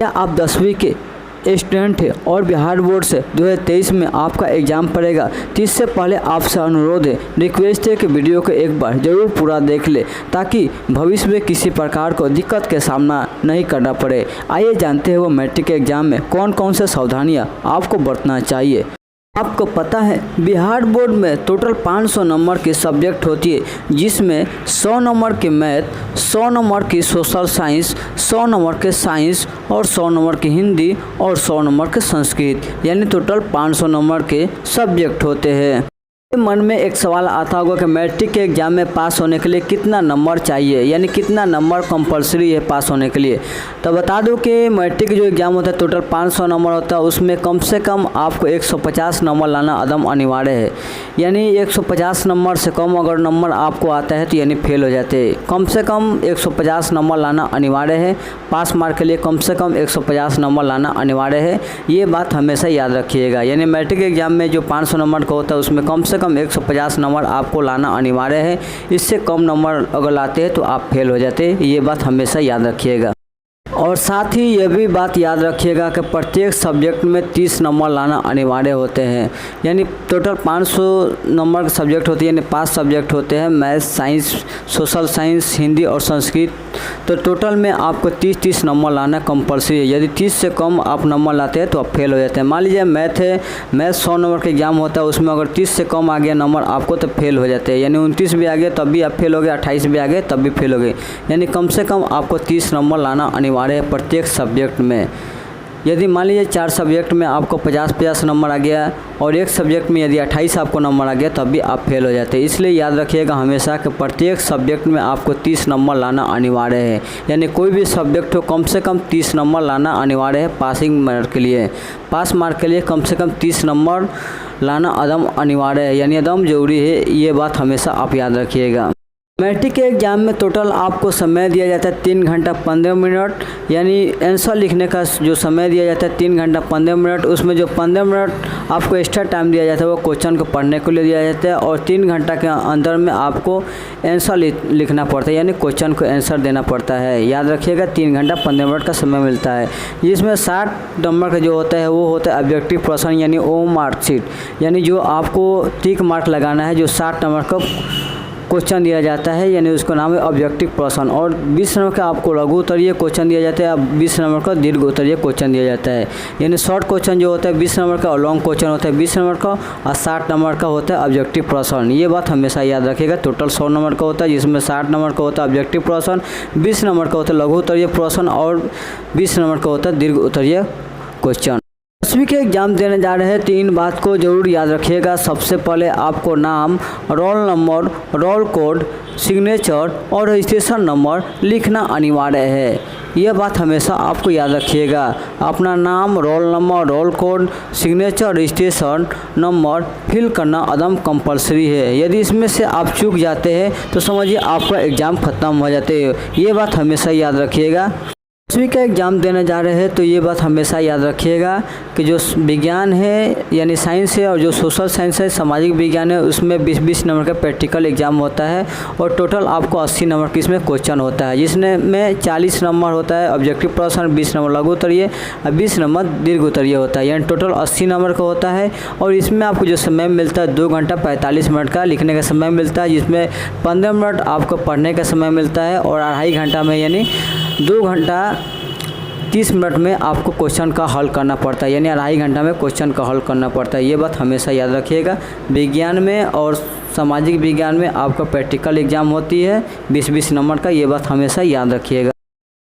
क्या आप 10वीं के स्टूडेंट है और बिहार बोर्ड से 2023 में आपका एग्ज़ाम पड़ेगा, तो इससे पहले आपसे अनुरोध है, रिक्वेस्ट है कि वीडियो को एक बार ज़रूर पूरा देख ले ताकि भविष्य में किसी प्रकार को दिक्कत के सामना नहीं करना पड़े। आइए जानते हैं वो मैट्रिक एग्ज़ाम में कौन कौन से सावधानियाँ आपको बरतना चाहिए। आपको पता है बिहार बोर्ड में टोटल 500 नंबर की सब्जेक्ट होती है, जिसमें 100 नंबर की मैथ, 100 नंबर की सोशल साइंस, 100 नंबर के साइंस और 100 नंबर की हिंदी और 100 नंबर के संस्कृत, यानी टोटल 500 नंबर के सब्जेक्ट होते हैं। मन में एक सवाल आता होगा कि मैट्रिक के एग्ज़ाम में पास होने के लिए कितना नंबर चाहिए, यानी कितना नंबर कंपलसरी है पास होने के लिए। तो बता दूं कि मैट्रिक जो एग्ज़ाम होता है टोटल 500 नंबर होता है, उसमें कम से कम आपको 150 नंबर लाना अदम अनिवार्य है। यानी 150 नंबर से कम अगर नंबर आपको आता है तो यानी फेल हो जाते हैं। कम से कम 150 नंबर लाना अनिवार्य है। पास मार्क के लिए कम से कम 150 नंबर लाना अनिवार्य है। ये बात हमेशा याद रखिएगा। यानी मैट्रिक एग्ज़ाम में जो 500 नंबर का होता है उसमें कम से कम 150 नंबर आपको लाना अनिवार्य है। इससे कम नंबर अगर लाते हैं तो आप फेल हो जाते हैं। ये बात हमेशा याद रखिएगा। और साथ ही ये भी बात याद रखिएगा कि प्रत्येक सब्जेक्ट में 30 नंबर लाना अनिवार्य होते हैं। यानी टोटल 500 नंबर के सब्जेक्ट होती है, यानी 5 सब्जेक्ट होते हैं, math, science, social science, Hindi और संस्कृत। तो टोटल में आपको 30 नंबर लाना कंपलसरी है। यदि 30 से कम आप नंबर लाते हैं तो आप फेल हो जाते हैं। मान लीजिए मैथ है, मैथ 100 नंबर का एग्जाम होता है, उसमें अगर 30 से कम आ गया नंबर आपको तो फेल हो जाते हैं। यानी 29 भी आ गए तब भी आप फेल हो गए, 28 भी आ गए तब भी फेल हो गए। यानी कम से कम आपको 30 नंबर लाना अनिवार्य है प्रत्येक सब्जेक्ट में। यदि मान लीजिए 4 सब्जेक्ट में आपको 50 नंबर आ गया और एक सब्जेक्ट में यदि 28 आपको नंबर आ गया तब भी आप फेल हो जाते हैं। इसलिए याद रखिएगा हमेशा कि प्रत्येक सब्जेक्ट में आपको 30 नंबर लाना अनिवार्य है। यानी कोई भी सब्जेक्ट हो कम से कम 30 नंबर लाना अनिवार्य है पासिंग मार्क के लिए। पास मार्क के लिए कम से कम 30 नंबर लाना अदम अनिवार्य है, यानी अदम ज़रूरी है। ये बात हमेशा आप याद रखिएगा। मैट्रिक के एग्ज़ाम में टोटल आपको समय दिया जाता है 3 घंटा 15 मिनट। यानी आंसर लिखने का जो समय दिया जाता है 3 घंटा 15 मिनट, उसमें जो 15 मिनट आपको एक्स्ट्रा टाइम दिया जाता है वो क्वेश्चन को पढ़ने के लिए दिया जाता है। और 3 घंटा के अंदर में आपको आंसर लिखना पड़ता है, यानी क्वेश्चन को आंसर देना पड़ता है। याद रखिएगा 3 घंटा 15 मिनट का समय मिलता है। जिसमें 60 नंबर का जो होता है वो होता है ऑब्जेक्टिव प्रश्न, यानी ओ मार्कशीट, यानी जो आपको टिक मार्क लगाना है। जो 60 नंबर का क्वेश्चन दिया जाता है, यानी उसका नाम है ऑब्जेक्टिव प्रश्न। और 20 नंबर का आपको लघु उत्तरीय क्वेश्चन दिया जाता है, अब 20 नंबर का दीर्घ उत्तरीय क्वेश्चन दिया जाता है। यानी शॉर्ट क्वेश्चन जो होता है 20 नंबर का और लॉन्ग क्वेश्चन होता है 20 नंबर का और 60 नंबर का होता है ऑब्जेक्टिव प्रश्न। ये बात हमेशा याद रखिएगा। टोटल 100 नंबर का होता है, जिसमें 60 नंबर का होता है ऑब्जेक्टिव प्रश्न, 20 नंबर का होता है लघु उत्तरीय प्रश्न और 20 नंबर का होता है दीर्घ उत्तरीय क्वेश्चन। 10वीं के एग्ज़ाम देने जा रहे हैं तो इन बात को ज़रूर याद रखिएगा। सबसे पहले आपको नाम, roll number, roll code, signature और रजिस्ट्रेशन नंबर लिखना अनिवार्य है। यह बात हमेशा आपको याद रखिएगा। अपना नाम, roll number, roll code, signature, registration number fill करना अदम कंपलसरी है। यदि इसमें से आप चूक जाते हैं तो समझिए आपका एग्ज़ाम ख़त्म हो जाते हैं। ये बात हमेशा याद रखिएगा। 10वीं का एग्ज़ाम देने जा रहे हैं तो ये बात हमेशा याद रखिएगा कि जो विज्ञान है यानी साइंस है और जो सोशल साइंस है सामाजिक विज्ञान है, उसमें 20 नंबर का प्रैक्टिकल एग्ज़ाम होता है और टोटल आपको 80 नंबर की इसमें क्वेश्चन होता है। जिसमें 40 नंबर होता है ऑब्जेक्टिव प्रश्न, 20 नंबर लघु उत्तरीय और 20 नंबर दीर्घ उत्तरीय होता है। यानी टोटल 80 नंबर का होता है। और इसमें आपको जो समय मिलता है 2 घंटा 45 मिनट का लिखने का समय मिलता है, जिसमें 15 मिनट आपको पढ़ने का समय मिलता है और 2.5 घंटा में यानी 2 घंटा 30 मिनट में आपको क्वेश्चन का हल करना पड़ता है। यानी 2.5 घंटा में क्वेश्चन का हल करना पड़ता है। ये बात हमेशा याद रखिएगा। विज्ञान में और सामाजिक विज्ञान में आपका प्रैक्टिकल एग्ज़ाम होती है 20 नंबर का। ये बात हमेशा याद रखिएगा।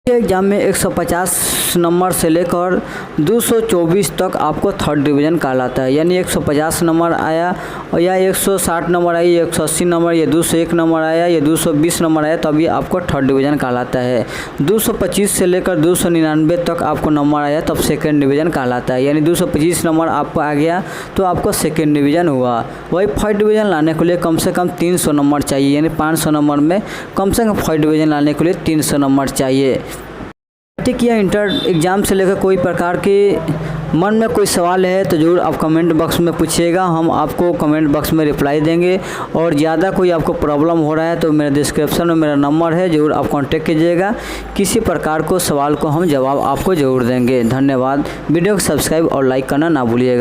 एग्ज़ाम में 150 नंबर से लेकर 224 तक आपको थर्ड डिवीज़न कहलाता है। यानी 150 नंबर आया और या 160 नंबर आई, 180 नंबर, या 201 नंबर आया या 220 नंबर आया तभी आपको थर्ड डिवीज़न कहलाता है। 225 से लेकर 299 तक आपको नंबर आया तब सेकेंड डिवीज़न कहलाता है। यानी 225 नंबर आपको आ गया तो आपको सेकेंड डिवीज़न हुआ। वही फर्स्ट डिवीज़न लाने के लिए कम से कम 300 नंबर चाहिए। यानी 500 नंबर में कम से कम फर्स्ट डिवीज़न लाने के लिए 300 नंबर चाहिए। मैट्रिक या इंटर एग्ज़ाम से लेकर कोई प्रकार की मन में कोई सवाल है तो ज़रूर आप कमेंट बॉक्स में पूछिएगा, हम आपको कमेंट बॉक्स में रिप्लाई देंगे। और ज़्यादा कोई आपको प्रॉब्लम हो रहा है तो मेरे डिस्क्रिप्शन में मेरा नंबर है, ज़रूर आप कांटेक्ट कीजिएगा। किसी प्रकार को सवाल को हम जवाब आपको ज़रूर देंगे। धन्यवाद। वीडियो को सब्सक्राइब और लाइक करना ना भूलिएगा।